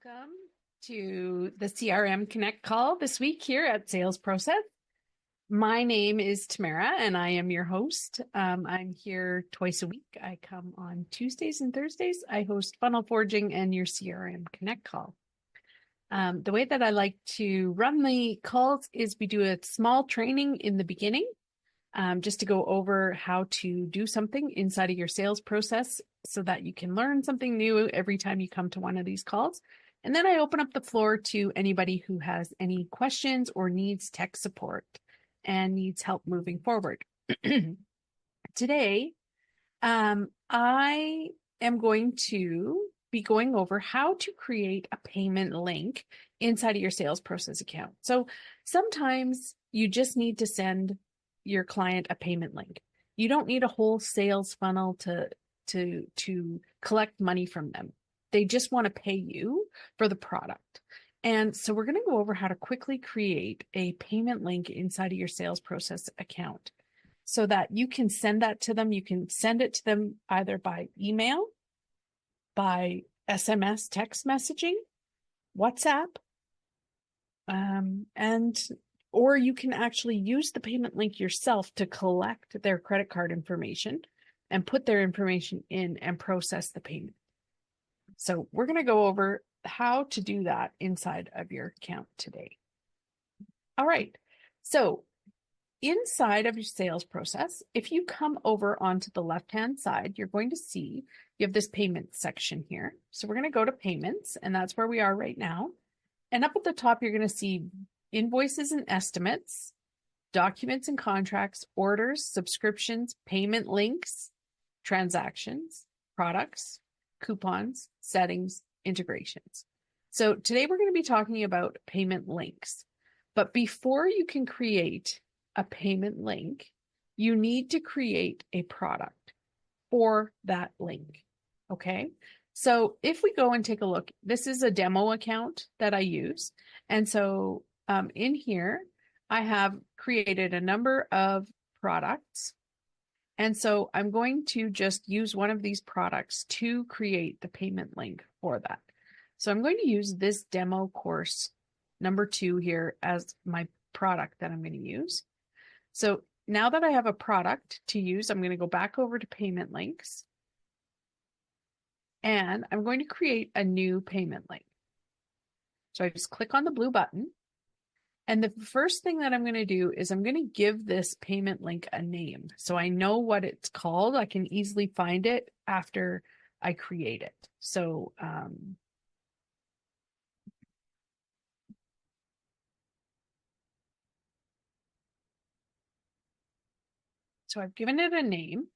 Welcome to the CRM Connect call this week here at Sales Process. My name is Tamara and I am your host. I'm here twice a week. I come on Tuesdays and Thursdays. I host Funnel Forging and your CRM Connect call. The way that I like to run the calls is we do a small training in the beginning, just to go over how to do something inside of your sales process so that you can learn something new every time you come to one of these calls. And then I open up the floor to anybody who has any questions or needs tech support and needs help moving forward. Today, I am going to be going over how to create a payment link inside of your sales process account. So sometimes you just need to send your client a payment link. You don't need a whole sales funnel to collect money from them. They just want to pay you for the product. And so we're going to go over how to quickly create a payment link inside of your sales process account so that you can send that to them. You can send it to them either by email, by SMS text messaging, WhatsApp, or you can actually use the payment link yourself to collect their credit card information and put their information in and process the payment. So we're going to go over how to do that inside of your account today. All right. So inside of your sales process, if you come over onto the left-hand side, you're going to see you have this payment section here. So we're going to go to payments, and that's where we are right now. And up at the top, you're going to see invoices and estimates, documents and contracts, orders, subscriptions, payment links, transactions, products, coupons, settings, integrations. So today we're going to be talking about payment links. But before you can create a payment link, you need to create a product for that link. Okay. So if we go and take a look, this is a demo account that I use. And so in here, I have created a number of products. And so I'm going to just use one of these products to create the payment link for that. So I'm going to use this demo course number 2 here as my product that I'm going to use. So now that I have a product to use, I'm going to go back over to payment links. And I'm going to create a new payment link. So I just click on the blue button. And the first thing that I'm going to do is I'm going to give this payment link a name. So I know what it's called. I can easily find it after I create it. So, I've given it a name.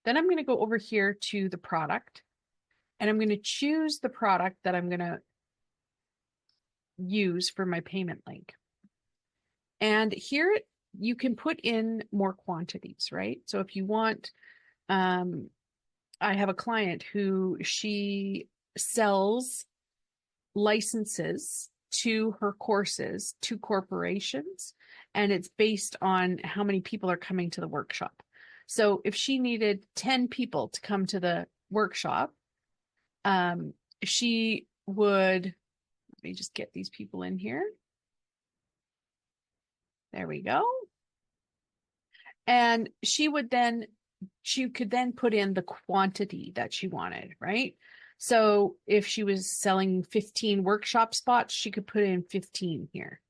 Then I'm going to go over here to the product. And I'm going to choose the product that I'm going to use for my payment link. And here you can put in more quantities, right? So if you want, I have a client who she sells licenses to her courses to corporations, and it's based on how many people are coming to the workshop. So if she needed 10 people to come to the workshop, she would, let me just get these people in here. There we go. And she could then put in the quantity that she wanted, right? So if she was selling 15 workshop spots, she could put in 15 here.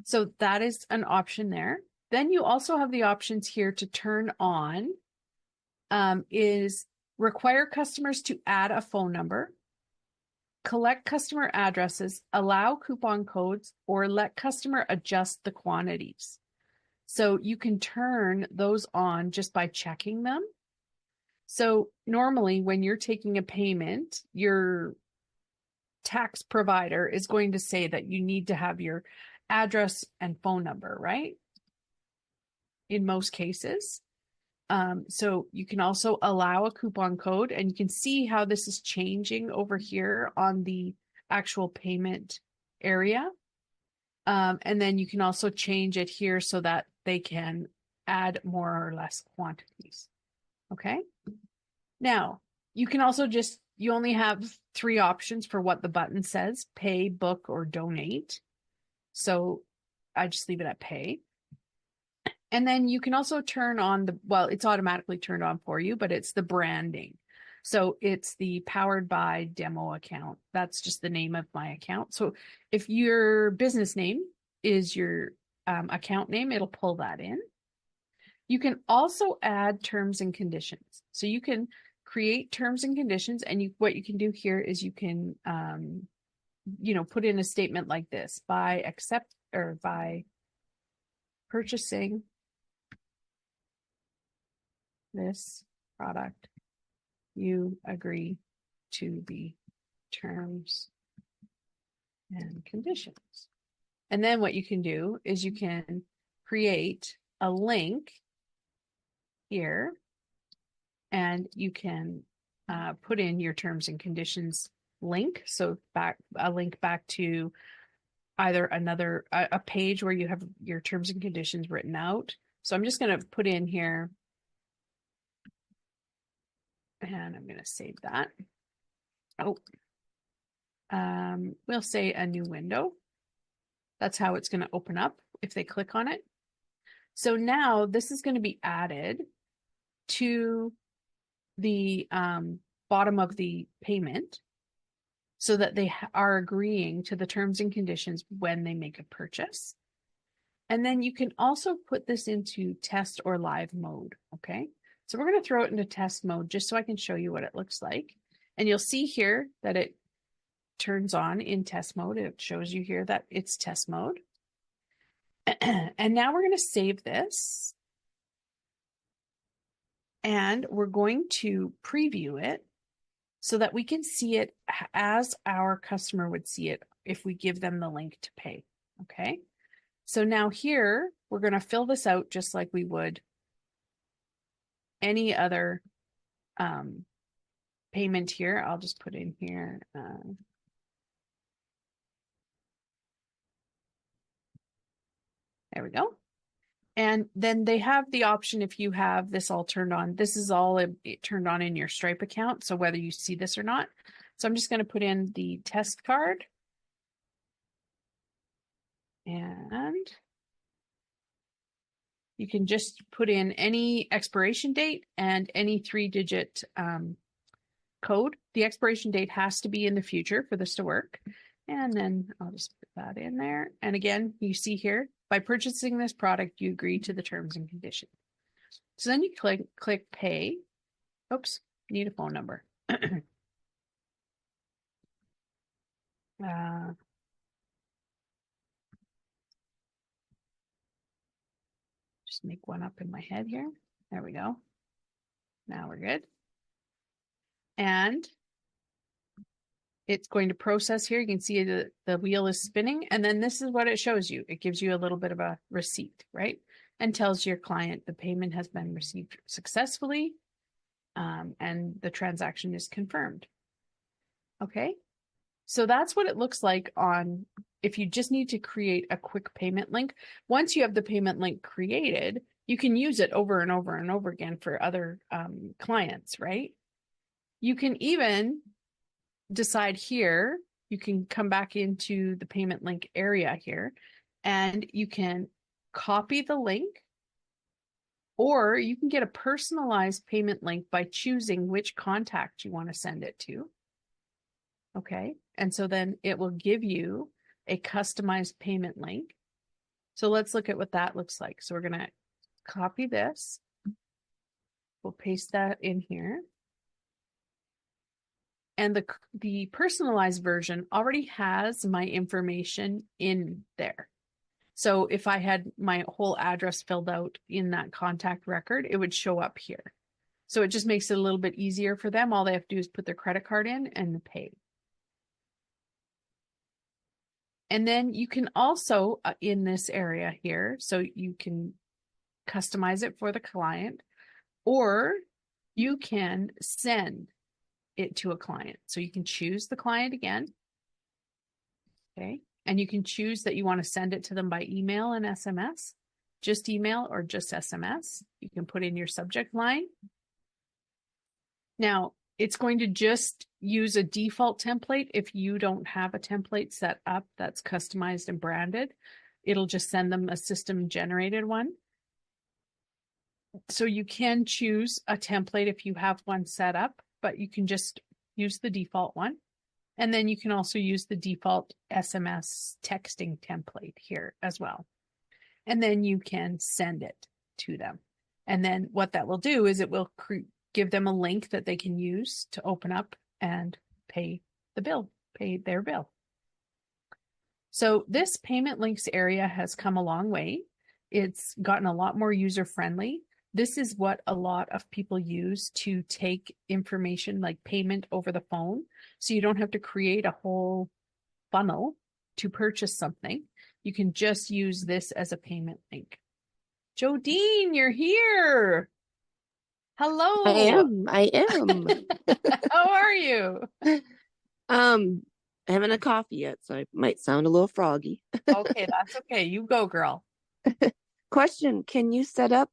So that is an option there. Then you also have the options here to turn on, is require customers to add a phone number, collect customer addresses, allow coupon codes, or let customer adjust the quantities. So you can turn those on just by checking them. So normally when you're taking a payment, your tax provider is going to say that you need to have your address and phone number, right? In most cases. So you can also allow a coupon code, and you can see how this is changing over here on the actual payment area. And then you can also change it here so that they can add more or less quantities. Okay. Now you can also just you only have 3 options for what the button says: pay, book, or donate. So I just leave it at pay. And then you can also turn on well, it's automatically turned on for you, but it's the branding. So it's the powered by demo account. That's just the name of my account. So if your business name is your account name, it'll pull that in. You can also add terms and conditions. So you can create terms and conditions, and what you can do here is you can, put in a statement like this: by purchasing this product, you agree to the terms and conditions. And then what you can do is you can create a link here, and you can put in your terms and conditions link. So a link back to either a page where you have your terms and conditions written out. So I'm just going to put in here, and I'm going to save that. We'll say a new window. That's how it's going to open up if they click on it. So now this is going to be added to the bottom of the payment, so that they are agreeing to the terms and conditions when they make a purchase. And then you can also put this into test or live mode. Okay, so we're going to throw it into test mode just so I can show you what it looks like. And you'll see here that it turns on in test mode. It shows you here that it's test mode. And now we're going to save this, and we're going to preview it so that we can see it as our customer would see it if we give them the link to pay. Okay, so now here we're going to fill this out just like we would any other payment here. I'll just put in here there we go. And then they have the option, if you have this all turned on, this is all it turned on in your Stripe account, so whether you see this or not. So I'm just going to put in the test card, and you can just put in any expiration date and any 3-digit code. The expiration date has to be in the future for this to work. And then I'll just put that in there. And again, you see here, by purchasing this product, you agree to the terms and conditions. So then you click pay. Oops, need a phone number. Just make one up in my head here. There we go. Now we're good. And it's going to process here. You can see the wheel is spinning, and then this is what it shows you. It gives you a little bit of a receipt, right? And tells your client the payment has been received successfully, and the transaction is confirmed. Okay, so that's what it looks like if you just need to create a quick payment link. Once you have the payment link created, you can use it over and over and over again for other clients, right? You can even decide here, you can come back into the payment link area here, and you can copy the link, or you can get a personalized payment link by choosing which contact you want to send it to. Okay, and so then it will give you a customized payment link. So let's look at what that looks like. So we're going to copy this. We'll paste that in here. And the personalized version already has my information in there. So if I had my whole address filled out in that contact record, it would show up here. So it just makes it a little bit easier for them. All they have to do is put their credit card in and pay. And then you can also, in this area here, so you can customize it for the client, or you can send it to a client. So you can choose the client again. Okay. And you can choose that you want to send it to them by email and SMS, just email or just SMS. You can put in your subject line. Now, It's going to just use a default template. If you don't have a template set up that's customized and branded, it'll just send them a system generated one. So you can choose a template if you have one set up, but you can just use the default one. And then you can also use the default SMS texting template here as well. And then you can send it to them. And then what that will do is it will give them a link that they can use to open up and pay the bill, pay their bill. So this payment links area has come a long way. It's gotten a lot more user friendly. This is what a lot of people use to take information like payment over the phone. So you don't have to create a whole funnel to purchase something. You can just use this as a payment link. Jodine, you're here. Hello. I am. How are you? I haven't a coffee yet, so I might sound a little froggy. Okay, that's okay. You go, girl. Question, can you set up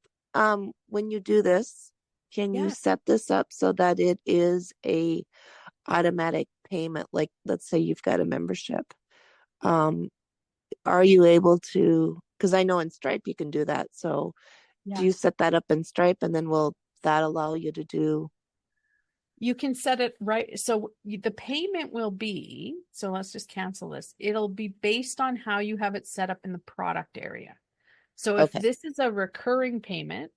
when you do this, can you Yeah. set this up so that it is a automatic payment? Like let's say you've got a membership. Are you able to, because I know in Stripe you can do that. So do Yeah. you set that up in Stripe and then will that allow you to do? You can set it right. So the payment will be, so let's just cancel this. It'll be based on how you have it set up in the product area. So if Okay. this is a recurring payment,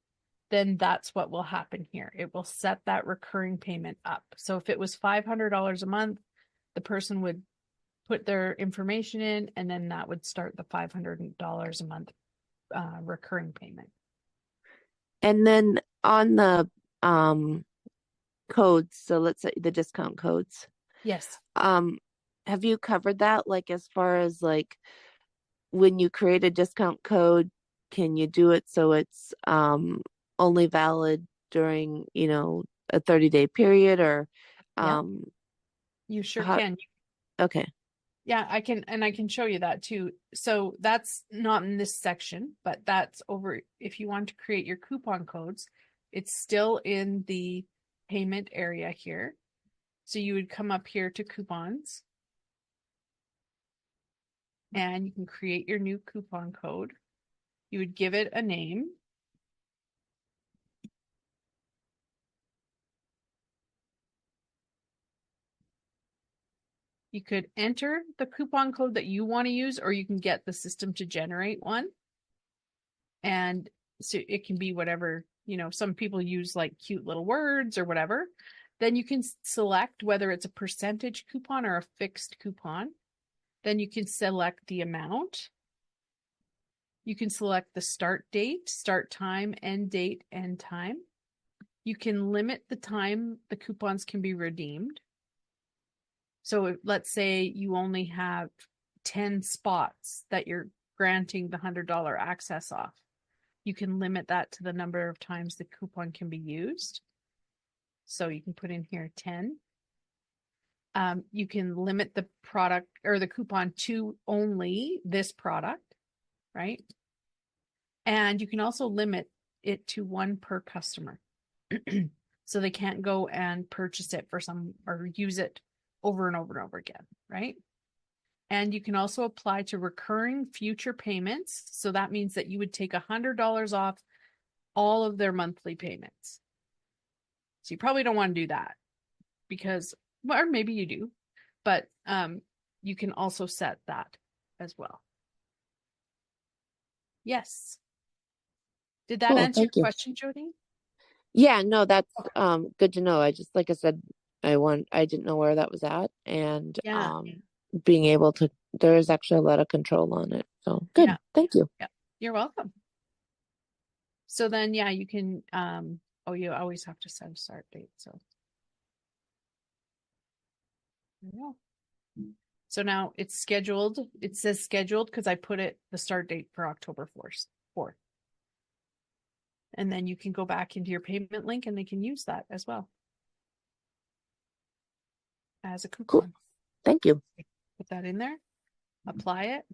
then that's what will happen here. It will set that recurring payment up. So if it was $500 a month, the person would put their information in, and then that would start the $500 a month recurring payment. And then on the codes, so let's say the discount codes, Yes. have you covered that? Like as far as like when you create a discount code, can you do it so it's only valid during, a 30-day period or Yeah, you sure how, can. okay. Yeah, I can show you that too. So that's not in this section, but that's over if you want to create your coupon codes, it's still in the payment area here. So you would come up here to coupons and you can create your new coupon code. You would give it a name. You could enter the coupon code that you want to use, or you can get the system to generate one. And so it can be whatever, some people use like cute little words or whatever. Then you can select whether it's a percentage coupon or a fixed coupon. Then you can select the amount. You can select the start date, start time, end date, end time. You can limit the time the coupons can be redeemed. So let's say you only have 10 spots that you're granting the $100 access off. You can limit that to the number of times the coupon can be used. So you can put in here 10. You can limit the product or the coupon to only this product, right? And you can also limit it to one per customer. So they can't go and purchase it for some or use it over and over and over again, right? And you can also apply to recurring future payments. So that means that you would take $100 off all of their monthly payments. So you probably don't want to do that because, or maybe you do, but you can also set that as well. Yes. Did that Cool, answer your thank you. question, Jody? Yeah, no, that's Okay. good to know. I just, like I said, I didn't know where that was at, and Yeah. being able to, there is actually a lot of control on it. So Yeah. good, thank you. Yeah. You're welcome. So then, yeah, you can, you always have to set a start date. So, there you go. So now it's scheduled. It says scheduled because I put the start date for October 4th. And then you can go back into your payment link and they can use that as well as a Cool, coupon. thank you. Put that in there, apply it,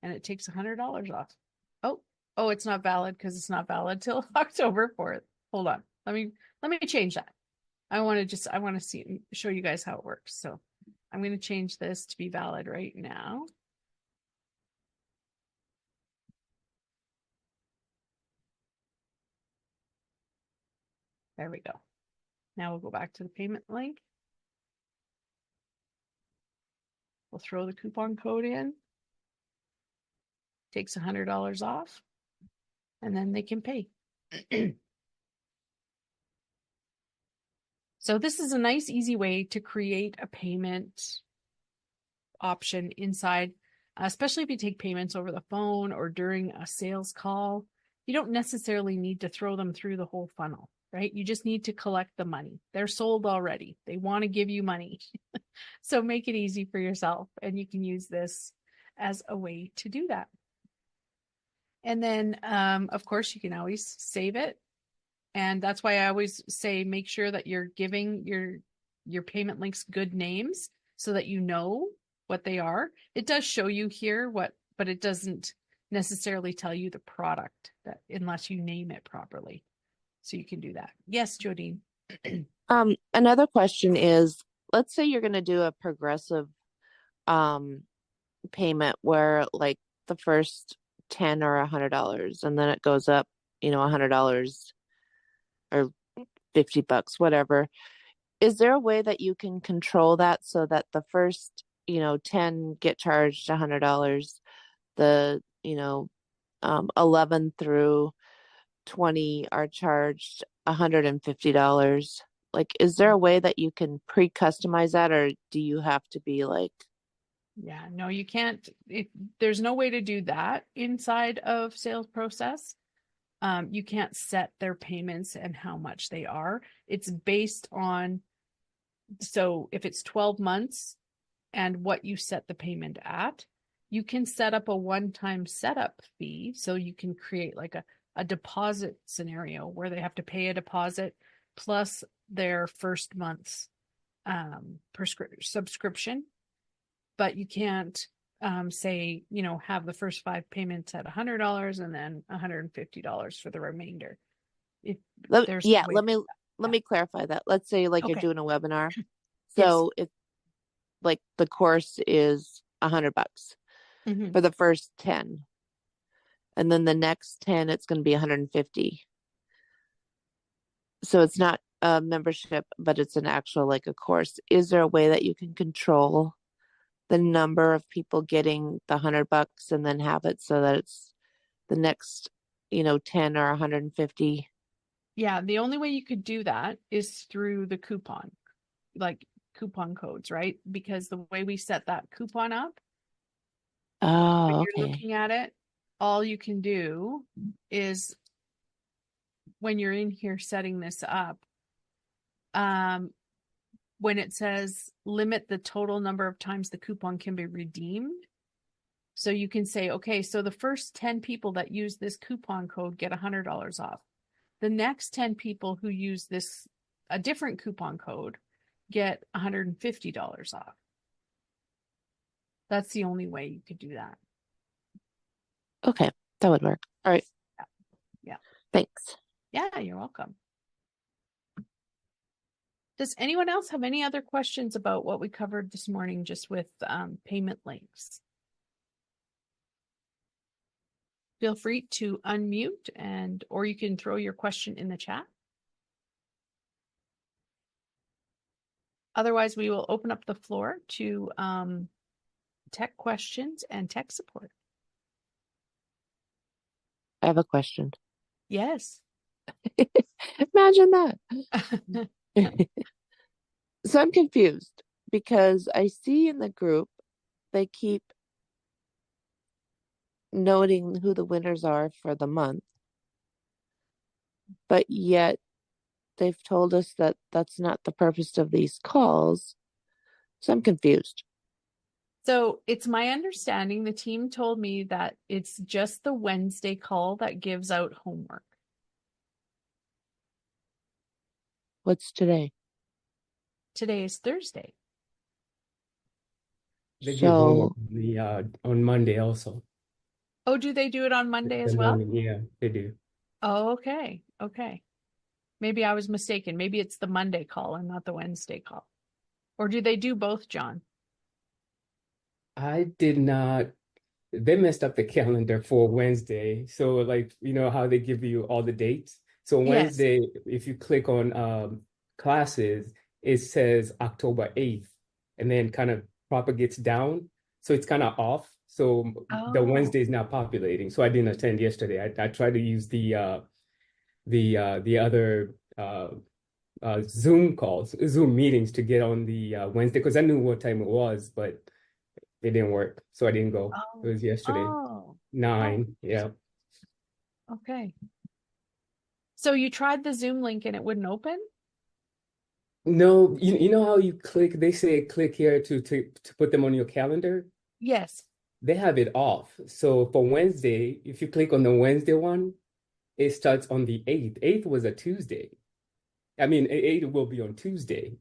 and it takes $100 off. Oh, it's not valid because it's not valid till October 4th. Hold on. Let me change that. I want to show you guys how it works. So I'm going to change this to be valid right now. There we go. Now we'll go back to the payment link. We'll throw the coupon code in. Takes $100 off, and then they can pay. So this is a nice, easy way to create a payment option inside, especially if you take payments over the phone or during a sales call. You don't necessarily need to throw them through the whole funnel, right? You just need to collect the money. They're sold already. They want to give you money. So make it easy for yourself, and you can use this as a way to do that. And then, of course, you can always save it. And that's why I always say, make sure that you're giving your payment links good names so that you know what they are. It does show you here but it doesn't necessarily tell you the product that unless you name it properly. So you can do that. Yes, Jodine. Another question is, let's say you're going to do a progressive payment where like the first 10 or $100 and then it goes up, $100 or $50, whatever. Is there a way that you can control that so that the first, 10 get charged $100, the, 11 through 20 are charged $150? Like, is there a way that you can pre-customize that, or do you have to be like, Yeah, no, you can't. There's no way to do that inside of sales process. You can't set their payments and how much they are. It's based on, so if it's 12 months and what you set the payment at, you can set up a one-time setup fee. So you can create like a deposit scenario where they have to pay a deposit plus their first month's subscription. But you can't say, have the first 5 payments at $100 and then $150 for the remainder. There's no way. let me clarify that. Let's say like you're Okay. doing a webinar. Yes. So it's like the course is $100 Mhm. for the first 10. And then the next 10, it's going to be 150. So it's not a membership, but it's an actual like a course. Is there a way that you can control the number of people getting the $100 and then have it so that it's the next, 10 or 150? Yeah, the only way you could do that is through the like coupon codes, right? Because the way we set that coupon up, when Oh, you're okay. looking at it, all you can do is when you're in here setting this up, when it says limit the total number of times the coupon can be redeemed. So you can say, okay, so the first 10 people that use this coupon code get $100 off. The next 10 people who use a different coupon code, get $150 off. That's the only way you could do that. Okay, that would work. All right. Yeah. Thanks. Yeah, you're welcome. Does anyone else have any other questions about what we covered this morning just with payment links? Feel free to unmute or you can throw your question in the chat. Otherwise, we will open up the floor to tech questions and tech support. I have a question. Yes. Imagine that. So I'm confused because I see in the group they keep noting who the winners are for the month, but yet they've told us that that's not the purpose of these calls. So I'm confused. So it's my understanding, the team told me that it's just the Wednesday call that gives out homework. What's today? Today is Thursday. They give homework So on Monday also. Oh, do they do it on Monday The as well? morning, yeah, they do. Oh, okay. Okay. Maybe I was mistaken. Maybe it's the Monday call and not the Wednesday call. Or do they do both, John? I did not. They messed up the calendar for Wednesday. So like, you know how they give you all the dates? So Yes. Wednesday, if you click on classes, it says October 8th and then kind of propagates down. So it's kind of off. So the Oh, Wednesday is not populating. So I didn't attend yesterday. I tried to use the other Zoom calls, Zoom meetings to get on the Wednesday because I knew what time it was, but it didn't work. So I didn't go. It oh, was yesterday. oh, oh, 9, yeah. okay. So you tried the Zoom link and it wouldn't open? No, you know how you click, they say click here to put them on your calendar. Yes. They have it off. So for Wednesday, if you click on the Wednesday one, it starts on the 8th. 8th was a Tuesday. I mean, 8 will be on Tuesday,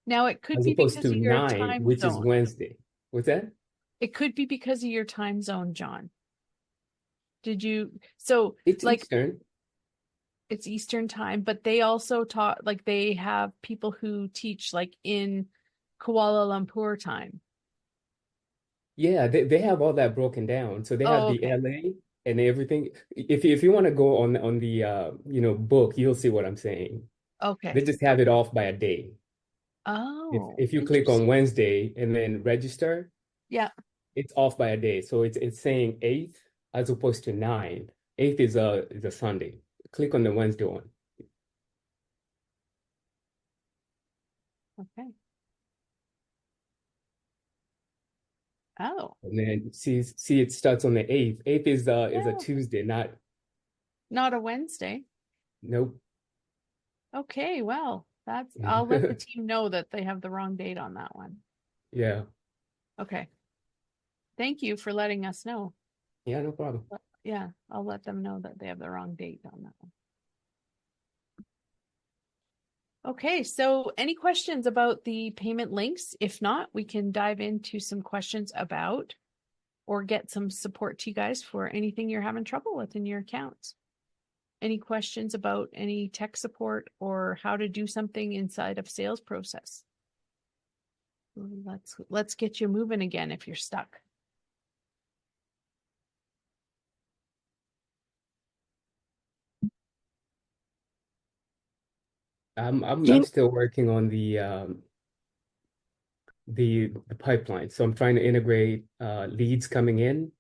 Now it could as be opposed because to of your 9, time which is zone. Wednesday. What's that? It could be because of your time zone, John. Did you, so It's like Eastern. it's Eastern time, but they also taught, like they have people who teach like in Kuala Lumpur time. Yeah, they have all that broken down. So they have Oh, the okay. LA and everything. If you want to go on the book, you'll see what I'm saying. They Okay. just have it off by a day. Oh, If you click on interesting. Wednesday and then register, Yeah. it's off by a day. So it's saying 8th as opposed to 9. 8th is a Sunday. Click on the Wednesday one. Okay. Oh, And then see it starts on the 8th. 8th is a yeah. Tuesday, not Not a Wednesday. nope. Okay. Well, I'll let the team know that they have the wrong date on that one. Yeah. Okay. Thank you for letting us know. Yeah, no problem. Yeah, I'll let them know that they have the wrong date on that one. Okay, so any questions about the payment links? If not, we can dive into some questions about or get some support to you guys for anything you're having trouble with in your accounts. Any questions about any tech support or how to do something inside of sales process? Let's get you moving again if you're stuck. I'm still working on the pipeline. So I'm trying to integrate leads coming in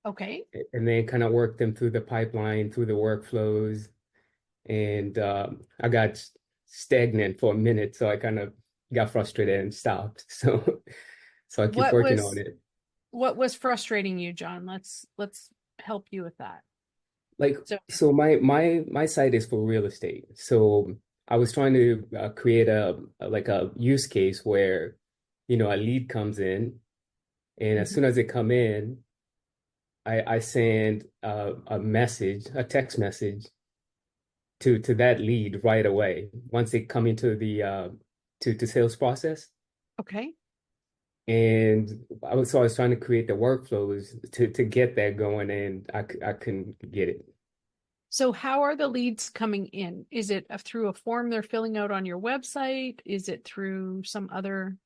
Okay. and then kind of work them through the pipeline, through the workflows. And I got stagnant for a minute, so I kind of got frustrated and stopped. So I keep What working on was it. what was frustrating you, John? Let's help you with that. Like So, so my site is for real estate. So I was trying to create like a use case where a lead comes in, and as soon mhm. as they come in, I send a message, a text message to that lead right away once they come into the to sales process. Okay. And I was trying to create the workflows to get that going, and I couldn't get it. So how are the leads coming in? Is it through a form they're filling out on your website? Is it through some other?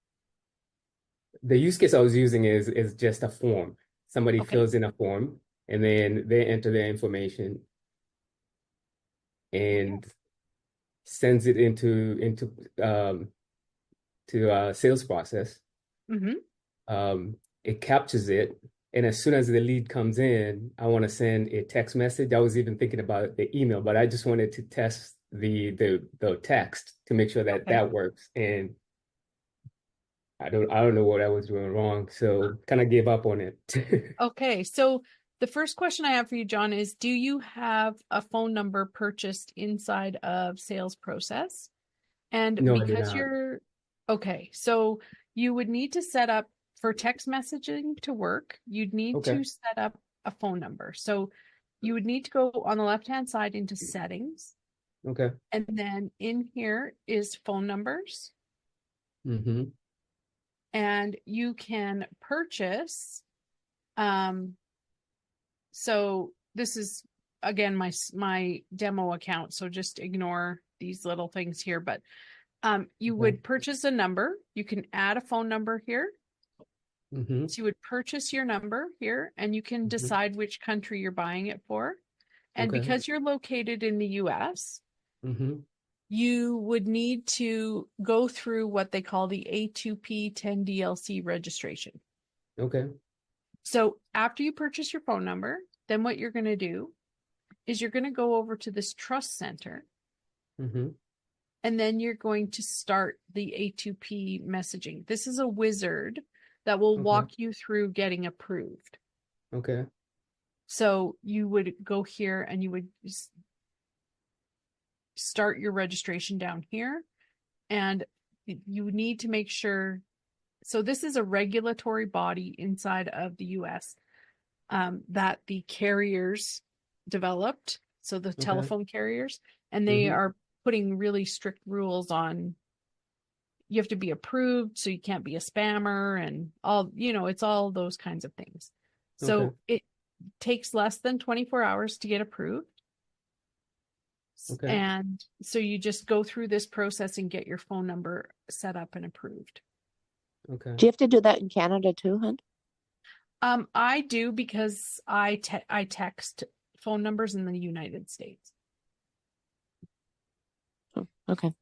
The use case I was using is just a form. Somebody Okay. fills in a form, and then they enter their information Okay. and sends it into to sales process. Mm-hmm. It captures it, and as soon as the lead comes in, I want to send a text message. I was even thinking about the email, but I just wanted to test the text to make sure that Okay. that works. And I don't know what I was doing wrong, so kind of gave up on it. Okay. So the first question I have for you, John, is do you have a phone number purchased inside of sales process? And No, I do because not. you're okay, so you would need to set up for text messaging to work, you'd need Okay. to set up a phone number. So you would need to go on the left-hand side into settings, Okay. and then in here is phone numbers, Mm-hmm. and you can purchase. Um, so this is again my demo account, so just ignore these little things here, but you Okay. would purchase a number. You can add a phone number here. Mm-hmm. So you would purchase your number here, and you can decide which country you're buying it for. And Okay. because you're located in the US, Mm-hmm. you would need to go through what they call the A2P 10DLC registration. Okay. So after you purchase your phone number, then what you're going to do is you're going to go over to this trust center, Mm-hmm. and then you're going to start the A2P messaging. This is a wizard that will Okay. walk you through getting approved. Okay. So you would go here and you would start your registration down here, and you need to make sure. So this is a regulatory body inside of the US that the carriers developed. So the Okay. telephone carriers, and they Mm-hmm. are putting really strict rules on, you have to be approved, so you can't be a spammer and all, it's all those kinds of things. Okay. So it takes less than 24 hours to get approved. Okay. And so you just go through this process and get your phone number set up and approved. Okay. Do you have to do that in Canada too, hun? I do, because I text phone numbers in the United States. Oh, okay.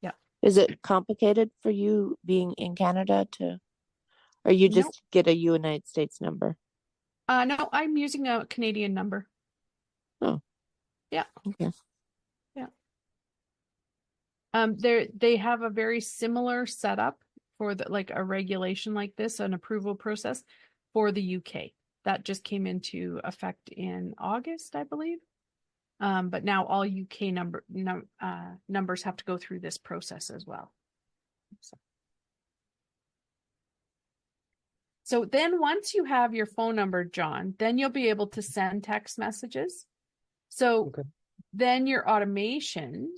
Yeah. Is it complicated for you being in Canada or you Nope. just get a United States number? No, I'm using a Canadian number. Oh. Yeah. Okay. Yeah. They have a very similar setup for like a regulation like this, an approval process for the UK. That just came into effect in August, I believe. But now all UK numbers have to go through this process as well. So then once you have your phone number, John, then you'll be able to send text messages. So Okay. then your automation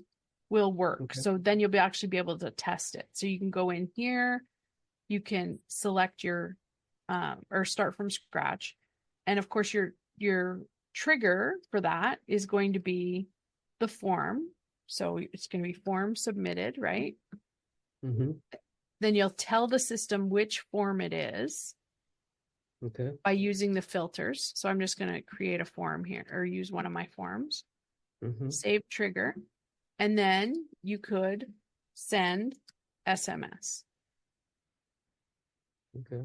will work. Okay. So then you'll actually be able to test it. So you can go in here, you can select your or start from scratch. And of course your trigger for that is going to be the form. So it's going to be form submitted, right? Mm-hmm. Then you'll tell the system which form it is Okay. by using the filters. So I'm just going to create a form here, or use one of my forms. Mm-hmm. Save trigger. And then you could send SMS. Okay.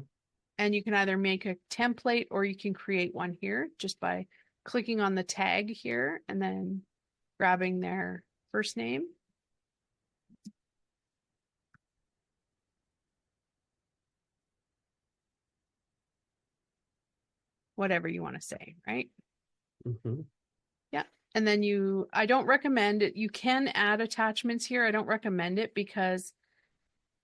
And you can either make a template or you can create one here just by clicking on the tag here and then grabbing their first name. Whatever you want to say, right? Mm-hmm. Yeah. And then I don't recommend it. You can add attachments here. I don't recommend it because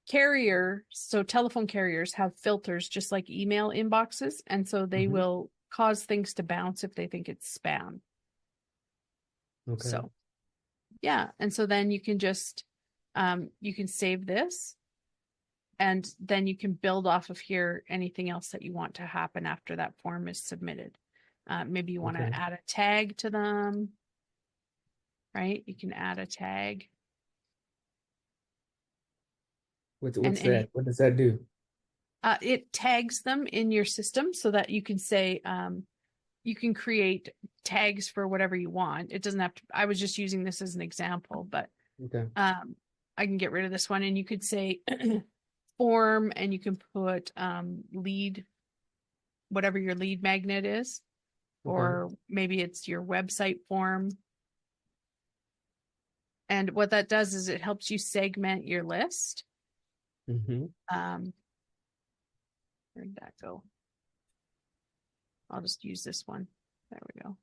telephone carriers have filters just like email inboxes. And so they Mm-hmm. will cause things to bounce if they think it's spam. Okay. So, yeah. And so then you can just, you can save this, and then you can build off of here anything else that you want to happen after that form is submitted. Maybe you want to Okay. add a tag to them, right? You can add a tag. What's And that? What does that do? it tags them in your system so that you can say, you can create tags for whatever you want. It doesn't have to, I was just using this as an example, but Okay. I can get rid of this one, and you could say form, and you can put lead, whatever your lead magnet is, Okay. or maybe it's your website form. And what that does is it helps you segment your list. Mm-hmm. Where did that go? I'll just use this one. There we go.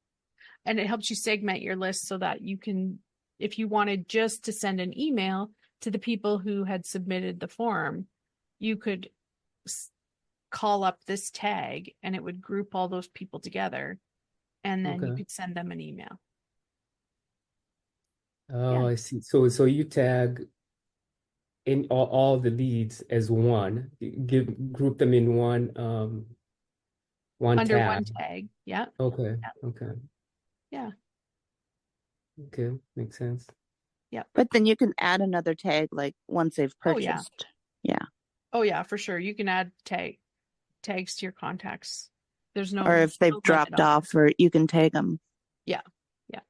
And it helps you segment your list so that you can, if you wanted just to send an email to the people who had submitted the form, you could call up this tag and it would group all those people together, and then you Okay. could send them an email. Oh, Yeah. I see. So you tag in all the leads as one, group them in one Under tab. one tag. Yeah. Okay. Yeah. Okay. Yeah. Okay. Makes sense. But then you can add another tag like once they've Oh, yeah. purchased. Yeah. Oh yeah, for sure. You can add tags to your contacts. There's Or if they've no limit dropped on off, or you can tag them. Yeah. Yeah.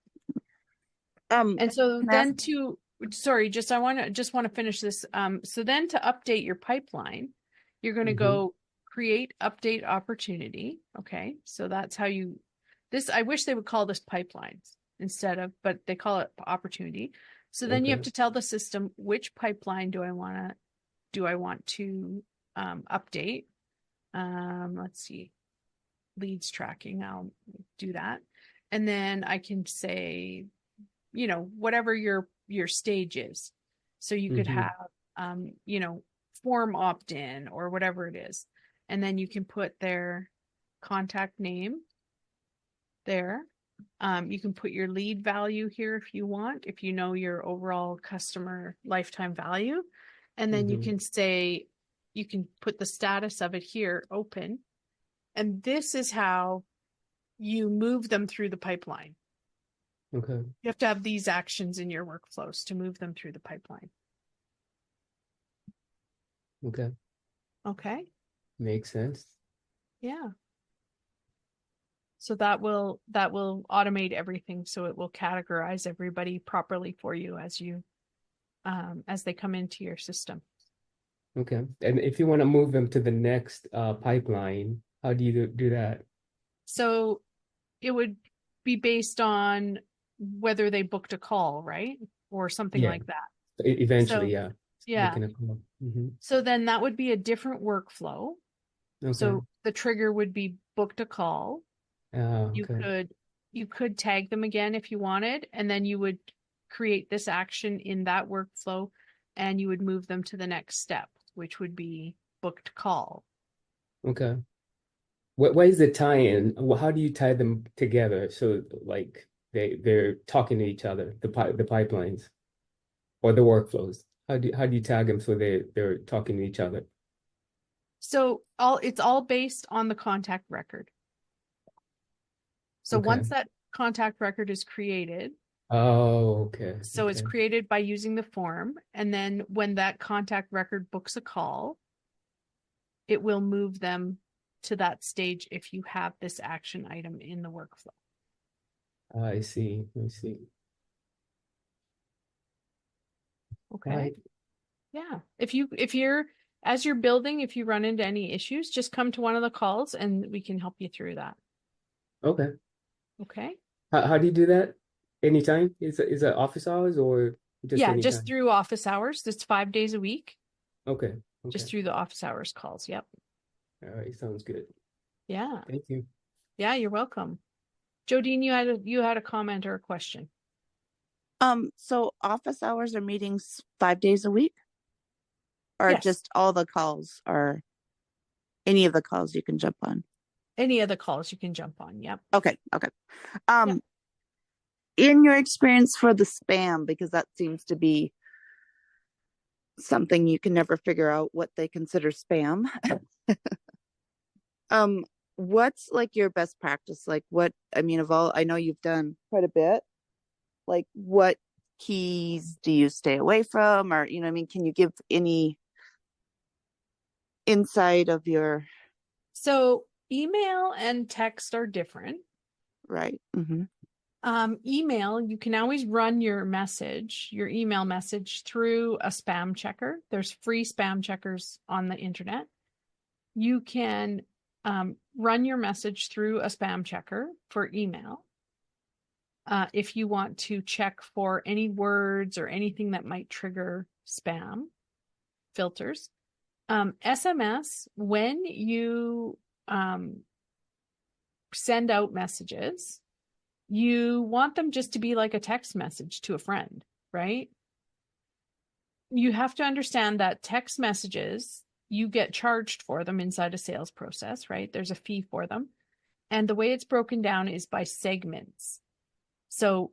Um, And so can I ask- then sorry, just I want to finish this. So then to update your pipeline, you're going to go create update opportunity. Okay. So that's how I wish they would call this pipelines instead of, but they call it opportunity. So then you have Okay. to tell the system which pipeline do I want to update. Let's see, leads tracking. I'll do that. And then I can say, whatever your stage is. So you could have, form opt-in or whatever it is. And then you can put their contact name there. You can put your lead value here if you want, if you know your overall customer lifetime value. And then you can say, you can put the status of it here, open. And this is how you move them through the pipeline. Okay. You have to have these actions in your workflows to move them through the pipeline. Okay. Okay. Makes sense. Yeah. So that will automate everything. So it will categorize everybody properly for you as they come into your system. Okay. And if you want to move them to the next pipeline, how do you do that? So it would be based on whether they booked a call, right? Or something Yeah. like that. Eventually, So yeah. yeah. Making a call. So then that would be a different workflow. Okay. So the trigger would be booked a call. You Okay. could tag them again if you wanted, and then you would create this action in that workflow and you would move them to the next step, which would be booked call. Okay. What is the tie-in? Well, how do you tie them together so like they're talking to each other, the pipelines or the workflows? How do you tag them so they're talking to each other? So it's all based on the contact record. So Okay. once that contact record is created, Oh, okay. so it's Okay. created by using the form, and then when that contact record books a call, it will move them to that stage if you have this action item in the workflow. I see. I see. Okay. Right. Yeah. If you're as you're building, if you run into any issues, just come to one of the calls and we can help you through that. Okay. Okay. How do you do that? Anytime? Is it office hours or just Yeah, just anytime? through office hours. It's 5 days a week, Okay. just Okay. through the office hours calls. Yep. All right. Sounds good. Yeah. Thank you. Yeah, you're welcome. Jodine, you had a comment or a question. So office hours are meetings 5 days a week, or Yes. just all the calls, or any of the calls you can jump on? Any of the calls you can jump on. Yep. Okay. In your experience for the spam, because that seems to be something you can never figure out what they consider spam. What's like your best practice? Like I know you've done quite a bit. Like what keys do you stay away from? Or, can you give any insight of your So email and text are different. right? Mm-hmm. Email, you can always run your email message through a spam checker. There's free spam checkers on the internet. You can run your message through a spam checker for email. If you want to check for any words or anything that might trigger spam filters. SMS, when you send out messages, you want them just to be like a text message to a friend, right? You have to understand that text messages, you get charged for them inside a sales process, right? There's a fee for them. And the way it's broken down is by segments. So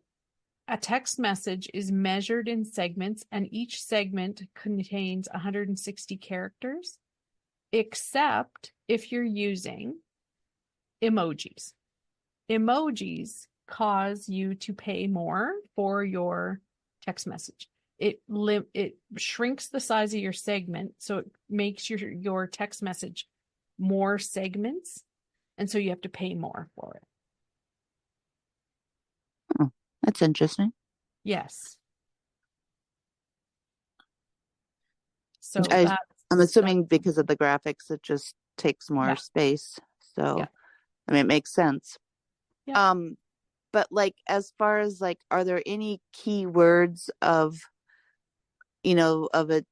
a text message is measured in segments, and each segment contains 160 characters, except if you're using emojis. Emojis cause you to pay more for your text message. It shrinks the size of your segment, so it makes your text message more segments, and so you have to pay more for it. Oh, that's interesting. Yes. So I'm assuming because of the graphics, it just takes more Yeah. space. So, Yeah. I mean, it makes sense. Yeah. But like, as far as like, are there any keywords of, of it?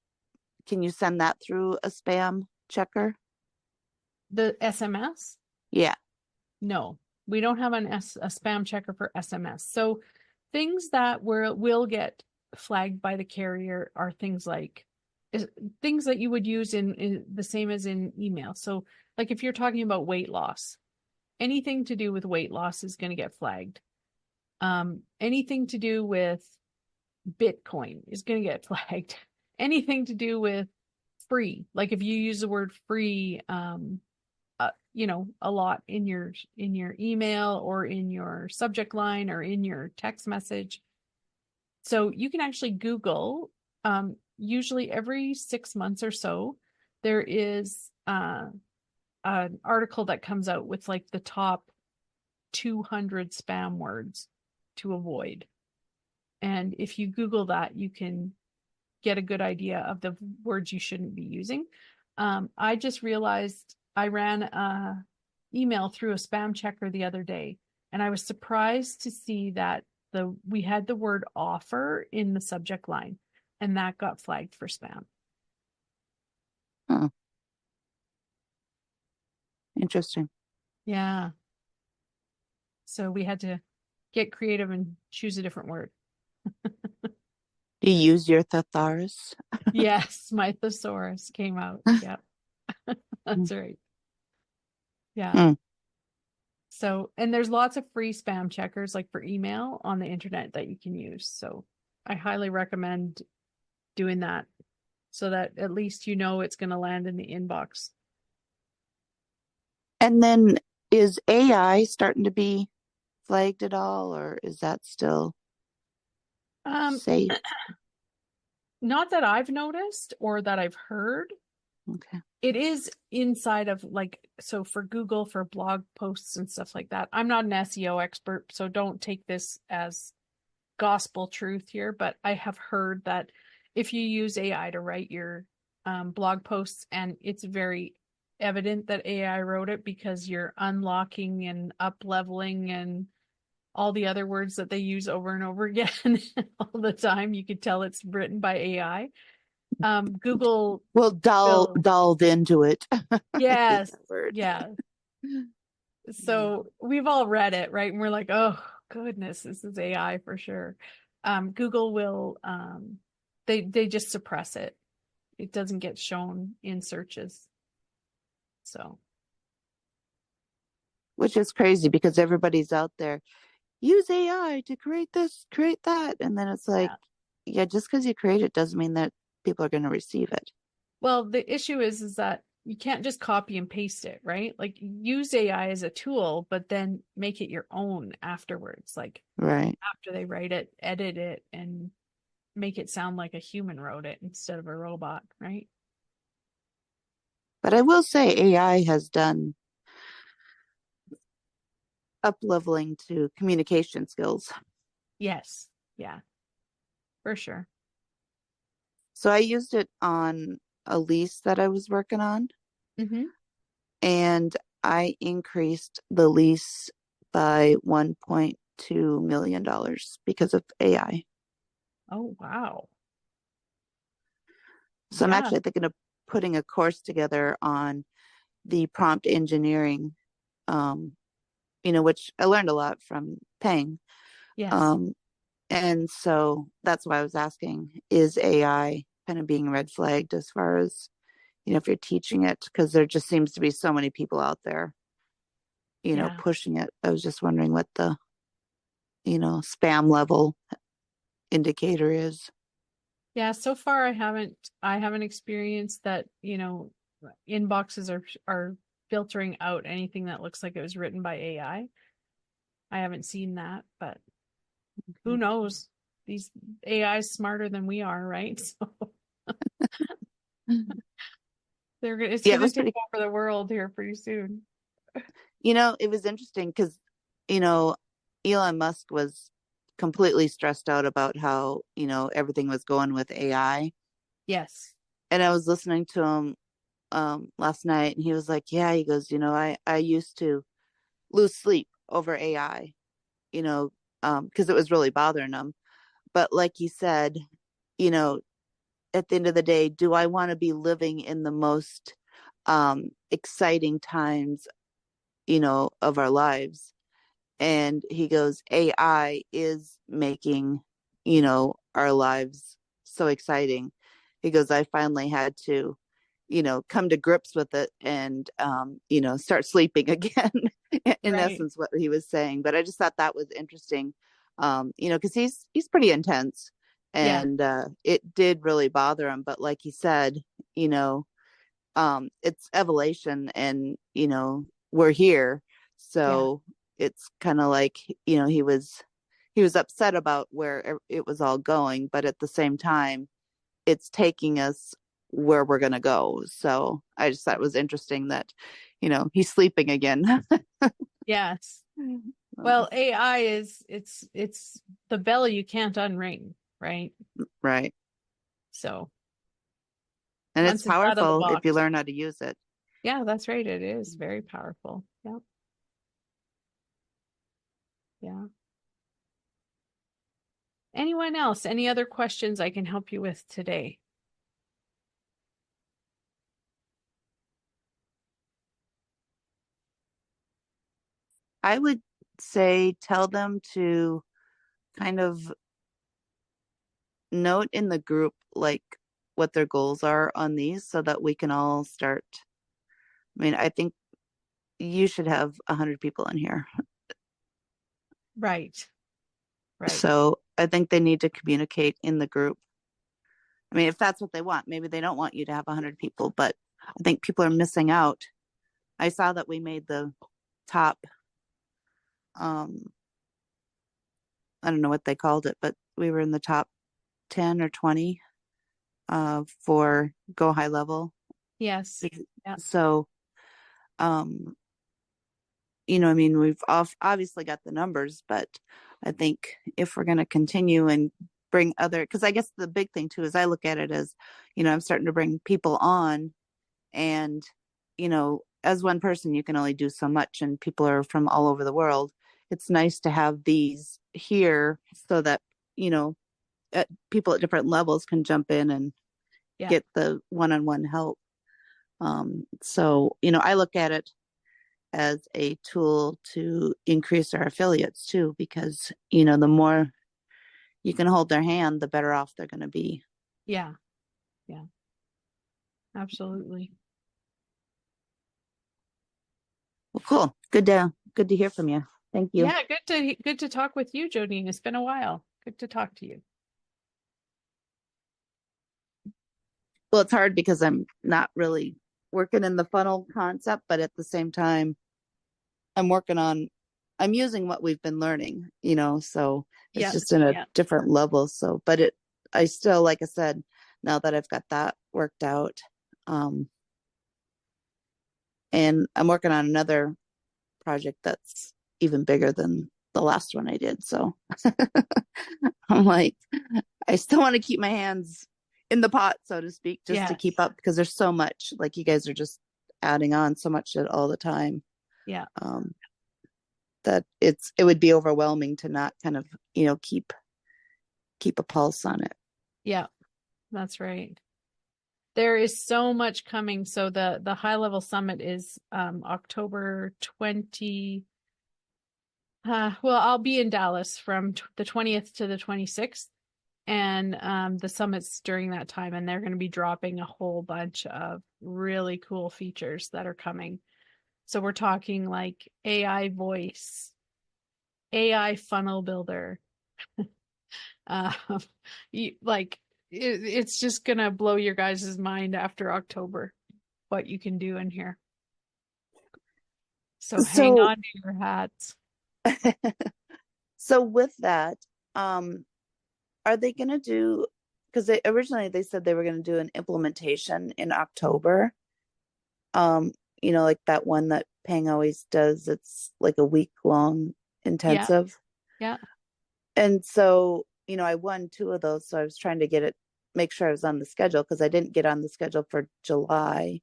Can you send that through a spam checker? The SMS? Yeah. No, we don't have a spam checker for SMS. So things that will get flagged by the carrier are things like things that you would use in the same as in email. So like if you're talking about weight loss, anything to do with weight loss is going to get flagged. Anything to do with Bitcoin is going to get flagged. Anything to do with free, like if you use the word free, a lot in your email or in your subject line or in your text message. So you can actually Google, usually every 6 months or so, there is an article that comes out with like the top 200 spam words to avoid. And if you Google that, you can get a good idea of the words you shouldn't be using. I just realized I ran a email through a spam checker the other day, and I was surprised to see that we had the word offer in the subject line, and that got flagged for spam. Huh. Interesting. Yeah. So we had to get creative and choose a different word. Do you use your thesaurus? Yes, my thesaurus came out. Yeah. That's right. Yeah. Hmm. So, and there's lots of free spam checkers like for email on the internet that you can use. So I highly recommend doing that so that at least it's going to land in the inbox. And then is AI starting to be flagged at all, or is that still safe? Not that I've noticed or that I've heard. Okay. It is inside of so for Google, for blog posts and stuff like that. I'm not an SEO expert, so don't take this as gospel truth here, but I have heard that if you use AI to write your blog posts, and it's very evident that AI wrote it because you're unlocking and up leveling and all the other words that they use over and over again all the time, you could tell it's written by AI. Google Well, delved into it. Yes. Word. Yeah. So we've all read it, right? And we're like, oh goodness, this is AI for sure. Google will they just suppress it. It doesn't get shown in searches. So Which is crazy because everybody's out there, use AI to create this, create that. And then it's like, yeah, just because you create it doesn't mean that people are going to receive it. well, the issue is that you can't just copy and paste it, right? Like use AI as a tool, but then make it your own afterwards. Like Right. after they write it, edit it and make it sound like a human wrote it instead of a robot, right? But I will say AI has done up leveling to communication skills. Yes. Yeah. For sure. So I used it on a lease that I was working on, Mm-hmm. and I increased the lease by $1.2 million because of AI. Oh, wow. So I'm Yeah. actually thinking of putting a course together on the prompt engineering, which I learned a lot from Peng. Yes. And so that's why I was asking, is AI kind of being red flagged as far as, if you're teaching it? Because there just seems to be so many people out there, Yeah. pushing it. I was just wondering what the, spam level indicator is. Yeah. So far I haven't experienced that, inboxes are filtering out anything that looks like it was written by AI. I haven't seen that, but who knows? these AI is smarter than we are, right? So it's Yeah, it gonna was take pretty, over the world here pretty soon. it was interesting because, you know, Elon Musk was completely stressed out about how, everything was going with AI. Yes. And I was listening to him last night, and he was like, yeah, he goes, I used to lose sleep over AI, because it was really bothering him. But like he said, you know, at the end of the day, do I want to be living in the most exciting times, of our lives? And he goes, AI is making, our lives so exciting. He goes, I finally had to, come to grips with it and, start sleeping again, in Right. essence, what he was saying. But I just thought that was interesting, because he's pretty intense, Yeah. and it did really bother him. But like he said, you know, it's evolution, and we're here. Yeah. So it's kind of like, he was upset about where it was all going, but at the same time it's taking us where we're going to go. So I just thought it was interesting that, he's sleeping again. Yes. Well, AI is it's the bell you can't unring, right? Right. So And it's once it's out of the powerful if you box. learn how to use it. Yeah, that's right. It is very powerful. Yeah. Yeah. Anyone else? Any other questions I can help you with today? I would say tell them to kind of note in the group like what their goals are on these so that we can all start. I mean, I think you should have 100 people in here. Right. Right. So I think they need to communicate in the group. I mean, if that's what they want, maybe they don't want you to have 100 people, but I think people are missing out. I saw that we made the top, um, I don't know what they called it, but we were in the top 10 or 20 for Go High Level. Yes. Yeah. So, um, I mean, we've obviously got the numbers, but I think if we're going to continue and bring other, because I guess the big thing too is I look at it as, I'm starting to bring people on, and, as one person, you can only do so much, and people are from all over the world. It's nice to have these here so that, you know, people at different levels can jump in and Yeah. get the one-on-one help. So, I look at it as a tool to increase our affiliates too, because, the more you can hold their hand, the better off they're going to be. Yeah. Yeah. Absolutely. Well, cool. Good to hear from you. Thank you. Yeah, good to talk with you, Jodine. It's been a while. Good to talk to you. Well, it's hard because I'm not really working in the funnel concept, but at the same time, I'm working on, I'm using what we've been learning, so it's Yeah. just in a Yeah. different level. So, but I still, like I said, now that I've got that worked out, um, and I'm working on another project that's even bigger than the last one I did. So I'm like, I still want to keep my hands in the pot, so to speak, just to Yes. keep up, because there's so much, like you guys are just adding on so much all the time. Yeah. That it would be overwhelming to not kind of, keep a pulse on it. Yeah. That's right. There is so much coming. So the high level summit is October 20. Well, I'll be in Dallas from the 20th to the 26th, and the summit's during that time, and they're going to be dropping a whole bunch of really cool features that are coming. So we're talking like AI voice, AI funnel builder. Uh, it's just gonna blow your guys' mind after October what you can do in here. So hang So, on to your hats. so with that, um, are they going to do, because they originally they said they were going to do an implementation in October. Like that one that Pang always does. It's like a week long Yeah. intensive. Yeah. And so, I won 2 of those. So I was trying to make sure I was on the schedule because I didn't get on the schedule for July.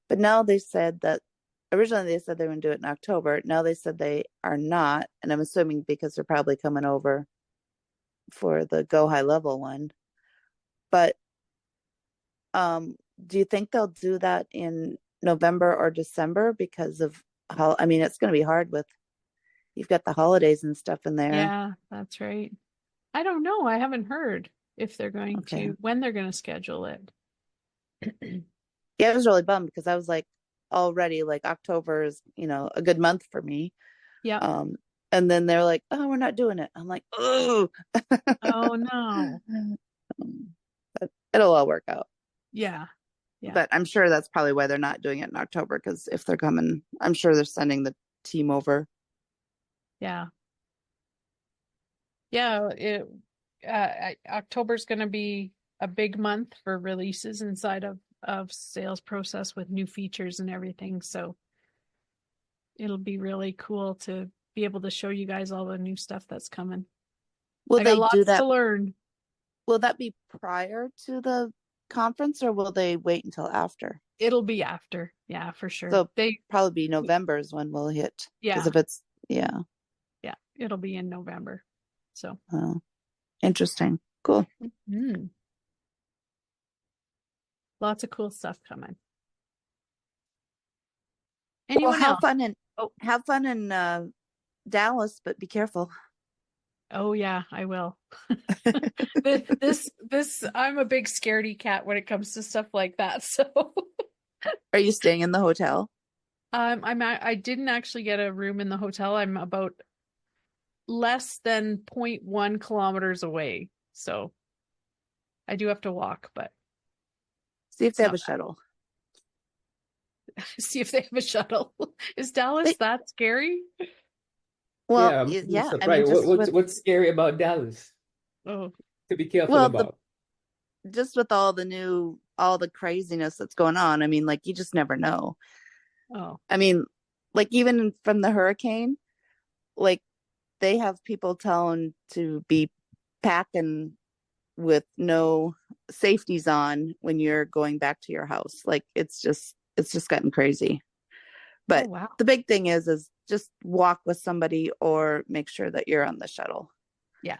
But now they said that originally they said they were going to do it in October. Now they said they are not. And I'm assuming because they're probably coming over for the Go High Level one. But do you think they'll do that in November or December because of how, I mean, it's going to be hard with, you've got the holidays and stuff in there. Yeah, that's right. I don't know. I haven't heard if they're going Okay. when they're going to schedule it. Yeah, I was really bummed because I was like, already like October is, a good month for me. Yeah. And then they're like, oh, we're not doing it. I'm like, oh, Oh no. but it'll all work out. Yeah. Yeah. But I'm sure that's probably why they're not doing it in October, because if they're coming, I'm sure they're sending the team over. Yeah. Yeah. October's going to be a big month for releases inside of sales process with new features and everything. So it'll be really cool to be able to show you guys all the new stuff that's coming. Will I got they do lots that? to learn. Will that be prior to the conference or will they wait until after? It'll be after. Yeah, for sure. So probably be November is when we'll hit. Yeah. Because if it's, yeah. Yeah, it'll be in November. So interesting. Cool. Lots of cool stuff coming. Well, Anyone have else? fun in Dallas, but be careful. Oh yeah, I will. This I'm a big scaredy cat when it comes to stuff like that. So Are you staying in the hotel? I didn't actually get a room in the hotel. I'm about less than 0.1 kilometers away. So I do have to walk, but See if they have a shuttle. see if they have a shuttle. Is Dallas that scary? Well, I'm yeah. I surprised. mean, What's scary about Dallas Oh, to be careful about? just with all the craziness that's going on. I mean, like, you just never know. oh, I mean, like, even from the hurricane, like, they have people telling to be packing with no safeties on when you're going back to your house. Like, it's just gotten crazy. But wow. the big thing is just walk with somebody or make sure that you're on the shuttle. Yeah.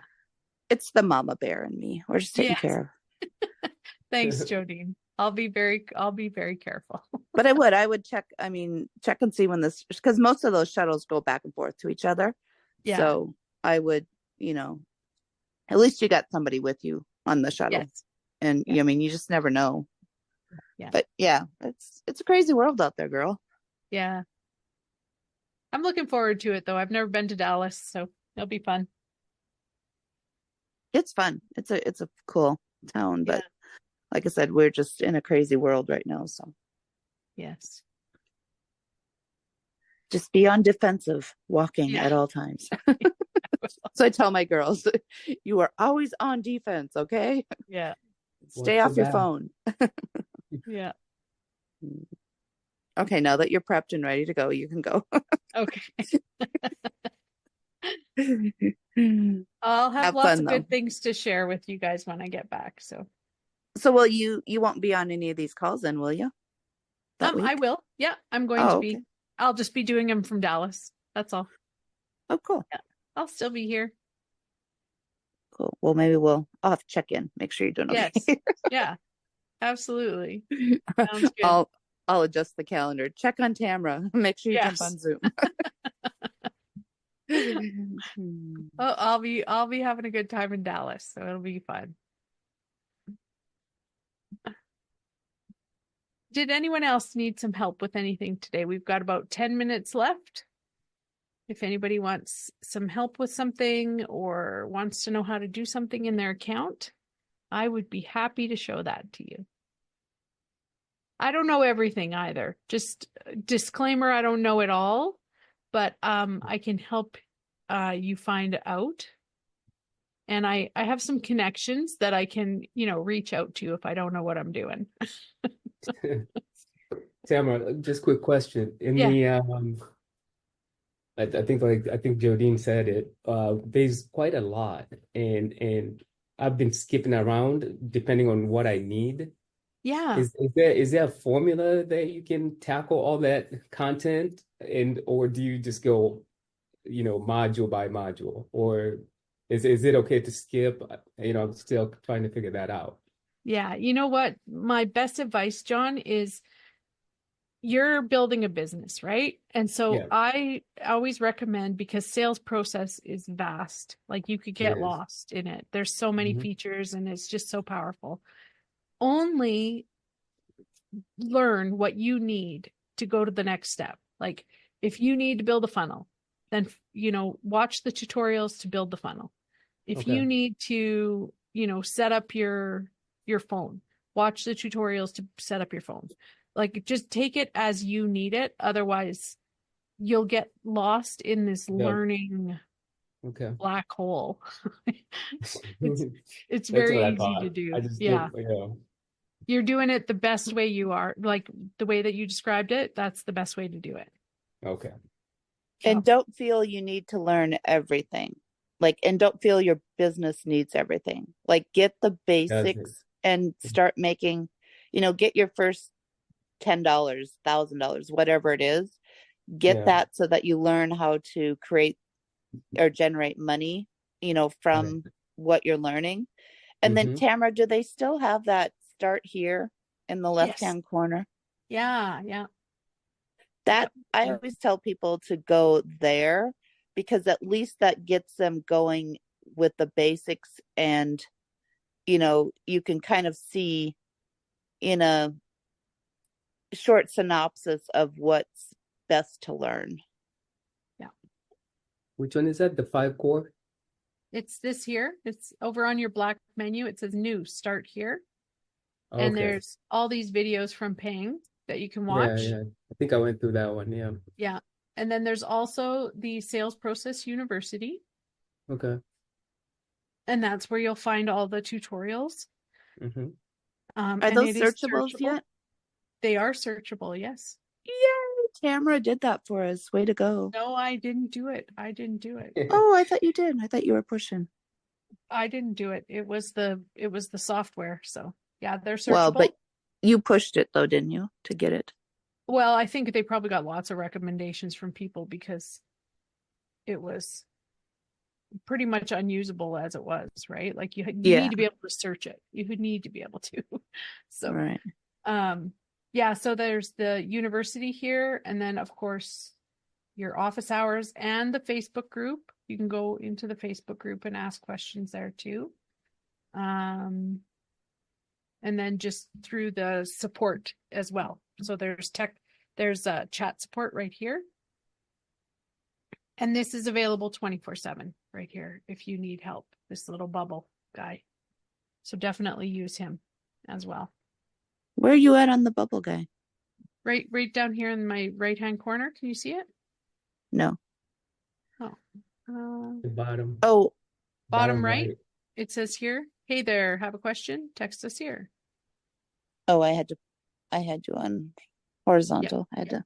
It's the mama bear and me. We're just taking care of. Thanks, Jodine. I'll be very careful. But I would check and see when this, because most of those shuttles go back and forth to each other. Yeah. So I would, at least you got somebody with you on the shuttle. Yes. And Yeah. I mean, you just never know. Yeah. But yeah, it's a crazy world out there, girl. Yeah. I'm looking forward to it though. I've never been to Dallas, so it'll be fun. It's fun. It's a cool town, but like I said, we're just in a crazy world right now. So yes. Just be on defensive, walking at all times. So I tell my girls, you are always on defense, okay? Yeah. Stay off your phone. Yeah. Okay, now that you're prepped and ready to go, you can go. Okay. I'll have lots fun, of though. good things to share with you guys when I get back. So will you won't be on any of these calls then, will you? I will. Yeah, I'm going to be. Okay. I'll just be doing them from Dallas. That's all. Oh, cool. Yeah. I'll still be here. Cool. Well, maybe I'll have to check in. Make sure you're doing okay. Yes. Yeah. Absolutely. Sounds good. I'll adjust the calendar. Check on Tamra. Make sure you jump on Zoom. Oh, I'll be having a good time in Dallas, so it'll be fun. Did anyone else need some help with anything today? We've got about 10 minutes left. If anybody wants some help with something or wants to know how to do something in their account, I would be happy to show that to you. I don't know everything either. Just disclaimer, I don't know it all, but I can help you find out. and I have some connections that I can, reach out to if I don't know what I'm doing. Tamara, just quick question. In Yeah. the I think Jodine said it. There's quite a lot, and I've been skipping around depending on what I need. Yeah. Is there a formula that you can tackle all that content, or do you just go, module by module, or is it okay to skip? I'm still trying to figure that out. Yeah. You know what? My best advice, John, is you're building a business, right? And so Yeah, I always recommend, because sales process is vast, like you could it get is. lost in it. There's so many Hmm. features and it's just so powerful. Only learn what you need to go to the next step. Like if you need to build a funnel, then watch the tutorials to build the funnel. If Okay. you need to, set up your phone, watch the tutorials to set up your phone. Like just take it as you need it. Otherwise, you'll get lost in this The learning okay. black hole. it's it's That's very what I easy to thought. I do. just Yeah. did, yeah. You're doing it the best way you are. Like the way that you described it, that's the best way to do it. Okay. And So, don't feel you need to learn everything. Like, and don't feel your business needs everything. Like, get the Does it? basics and start making, get your first $10, $1,000, whatever it is. Get Yeah. that so that you learn how to create or generate money, Got it. from what you're learning. And then, Mm-hmm. Tamara, do they still have that start here in the yes. left-hand corner? Yeah. Yeah. That Yep. I always tell people to go there, because at least that gets them going with the basics, and you can kind of see in a short synopsis of what's best to learn. Yeah. Which one is that? The 5 core? It's this here. It's over on your black menu. It says new, start here. And Okay. there's all these videos from Ping that you can Yeah, watch. yeah. I think I went through that one. Yeah. Yeah. And then there's also the Sales Process University. Okay. And that's where you'll find all the tutorials. Mm-hmm. Are And those it is searchables searchable. yet? They are searchable, yes. Yay! Tamara did that for us. Way to go. No, I didn't do it. I didn't do it. Oh, I thought you did. I thought you were pushing. I didn't do it. It was the software. So yeah, they're Well, searchable. but you pushed it though, didn't you, to get it? Well, I think they probably got lots of recommendations from people because it was pretty much unusable as it was, right? Like you Yeah. need to be able to search it. You would need to be able to. So, Right. yeah, so there's the university here, and then of course your office hours and the Facebook group. You can go into the Facebook group and ask questions there too. And then just through the support as well. So there's chat support right here. And this is available 24/7 right here if you need help, this little bubble guy. So definitely use him as well. Where are you at on the bubble guy? Right down here in my right-hand corner. Can you see it? No. Oh. The bottom. Oh, Bottom right. right. It says here, hey there, have a question? Text us here. oh, I had you on horizontal. I had to,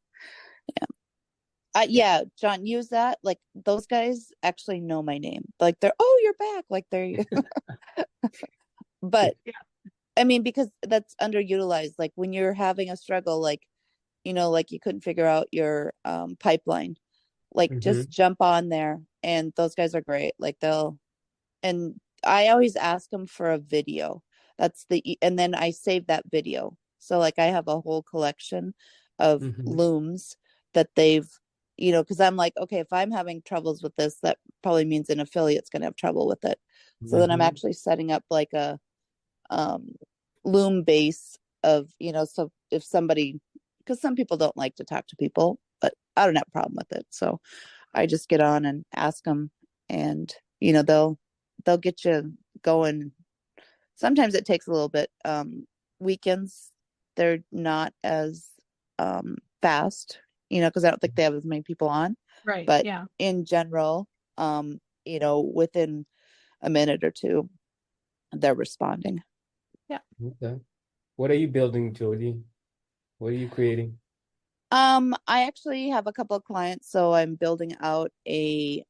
yeah. Yeah, John, use that. Like, those guys actually know my name. Like, oh, you're back. Like, but Yeah. I mean, because that's underutilized. Like, when you're having a struggle, like, like you couldn't figure out your pipeline, like, Mm-hmm. just jump on there, and those guys are great. Like, and I always ask them for a video. And then I save that video. So, like, I have a whole collection of Mm-hmm. looms that they've, because I'm like, okay, if I'm having troubles with this, that probably means an affiliate's going to have trouble with it. So then I'm Mm-hmm. actually setting up like a loom base of, so if somebody, because some people don't like to talk to people, but I don't have a problem with it. So I just get on and ask them, and they'll get you going. Sometimes it takes a little bit. Weekends, they're not as fast, because I don't think they have as many people on. Right. But Yeah. in general, within a minute or two, they're responding. Okay. What are you building, Jody? What are you creating? I actually have a couple of clients, so I'm building out a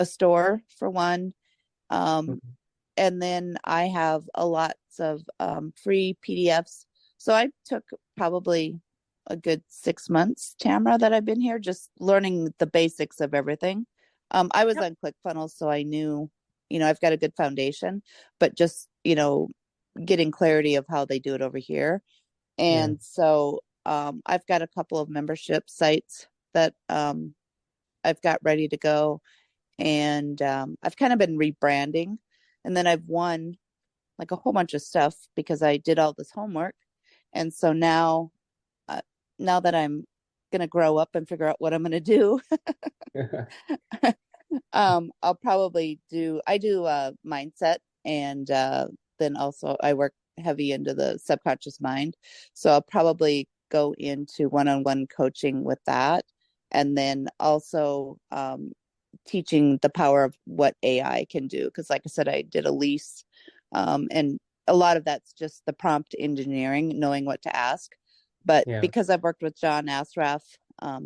store for one. Okay. And then I have a lots of free PDFs. So I took probably a good 6 months, Tamara, that I've been here, just learning the basics of everything. I was Yep. on ClickFunnels, so I knew, I've got a good foundation, but just, getting clarity of how they do it over here. Yeah. And so I've got a couple of membership sites that I've got ready to go. And I've kind of been rebranding. And then I've won like a whole bunch of stuff because I did all this homework. And so now that I'm going to grow up and figure out what I'm going to do, I'll probably I do mindset, and then also I work heavy into the subconscious mind. So I'll probably go into one-on-one coaching with that. And then also teaching the power of what AI can do. Because like I said, I did a lease, and a lot of that's just the prompt engineering, knowing what to ask. But Yeah. because I've worked with John Asraf,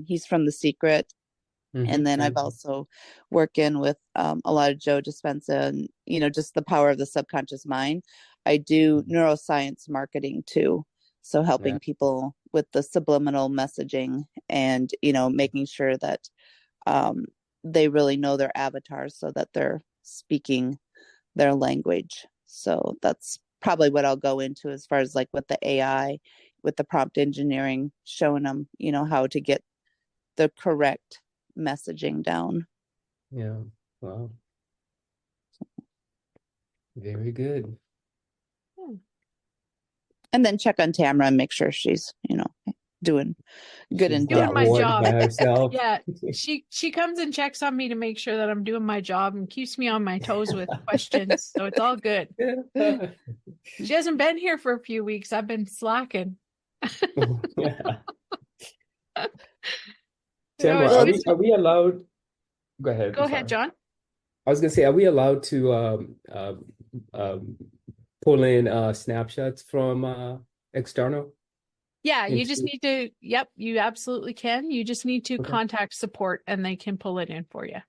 he's from The Secret. And then I've also worked in with a lot of Joe Dispenza, and, just the power of the subconscious mind. I do neuroscience marketing too. So helping people with the subliminal messaging and, making sure that they really know their avatars so that they're speaking their language. So that's probably what I'll go into as far as like with the AI, with the prompt engineering, showing them, how to get the correct messaging down. Yeah. Wow. Very good. And then check on Tamara and make sure she's, doing good She's and Doing not my jealous. bored job. by herself. Yeah, she comes and checks on me to make sure that I'm doing my job and keeps me on my toes with questions. So it's all good. She hasn't been here for a few weeks. I've been slacking. Yeah. You know, Tamara, she are was, we allowed? Go ahead. go I'm ahead, sorry. John. I was gonna say, are we allowed to pull in snapshots from external Yeah, you just into? need to, yep, you absolutely can. You just need to Okay. contact support and they can pull it in for you.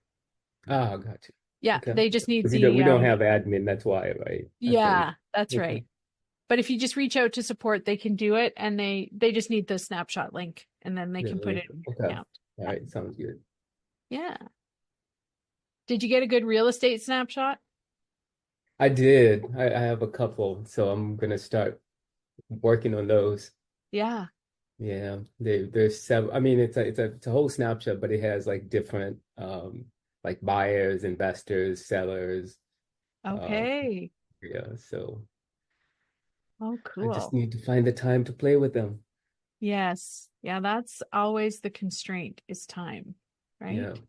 Ah, got you. Yeah, Okay. they just need Because the we don't have admin, that's why, right? I think. yeah, that's Okay. right. But if you just reach out to support, they can do it, and they just need the snapshot link and then they The can put it link. in your Okay. account. All right. Sounds good. Yeah. Did you get a good real estate snapshot? I did. I have a couple, so I'm gonna start working on those. Yeah. Yeah, there's several. I mean, it's a whole snapshot, but it has like different like buyers, investors, sellers. Um, Okay. yeah, so Oh, I just cool. need to find the time to play with them. Yes. Yeah, that's always the constraint is time, Yeah. right?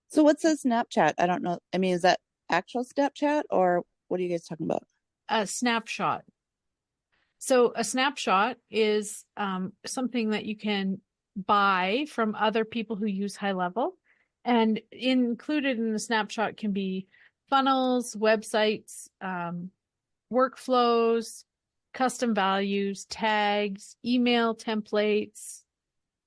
So what's a Snapchat? I don't know. I mean, is that actual Snapchat or what are you guys talking about? A snapshot. So a snapshot is something that you can buy from other people who use high level. And included in the snapshot can be funnels, websites, workflows, custom values, tags, email templates,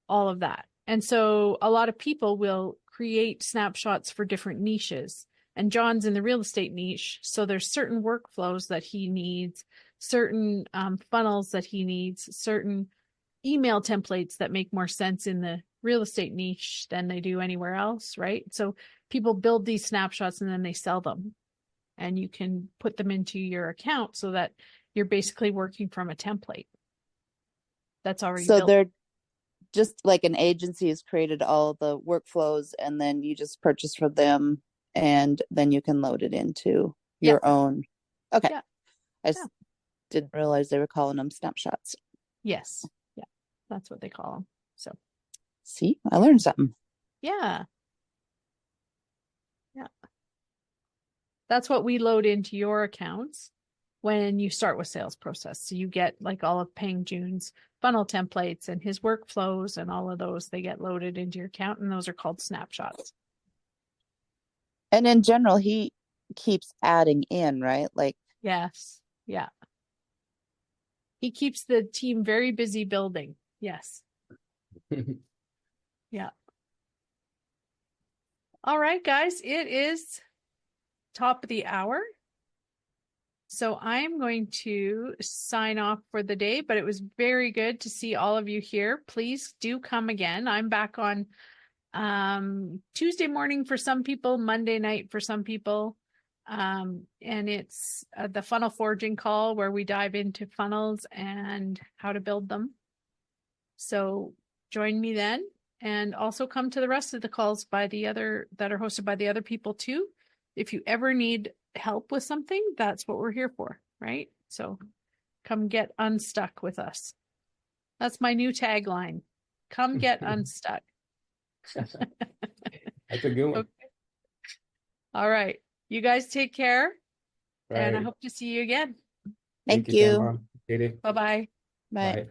all of that. And so a lot of people will create snapshots for different niches. And John's in the real estate niche. So there's certain workflows that he needs, certain funnels that he needs, certain email templates that make more sense in the real estate niche than they do anywhere else, right? So people build these snapshots and then they sell them. And you can put them into your account so that you're basically working from a template that's already So built. they're just like an agency has created all the workflows and then you just purchase from them and then you can load it into your own. Okay. Yeah. I didn't realize they were calling them snapshots. Yes. Yeah. That's what they call them. So, See, I learned something. yeah. Yeah. That's what we load into your accounts when you start with sales process. So you get like all of Peng Jun's funnel templates and his workflows and all of those, they get loaded into your account and those are called snapshots. And in general, he keeps adding in, right? Like, Yes. Yeah. He keeps the team very busy building. Yes. Yeah. All right, guys, it is top of the hour. So I am going to sign off for the day, but it was very good to see all of you here. Please do come again. I'm back on Tuesday morning for some people, Monday night for some people. And it's the funnel forging call where we dive into funnels and how to build them. So join me then, and also come to the rest of the calls that are hosted by the other people too. If you ever need help with something, that's what we're here for, right? So come get unstuck with us. That's my new tagline. Come get unstuck. That's a good one. Okay. All right. You guys take care. Right. And I hope to see you again. thank Thank you, you. Tamara. Appreciate it. Bye-bye. Bye. Bye.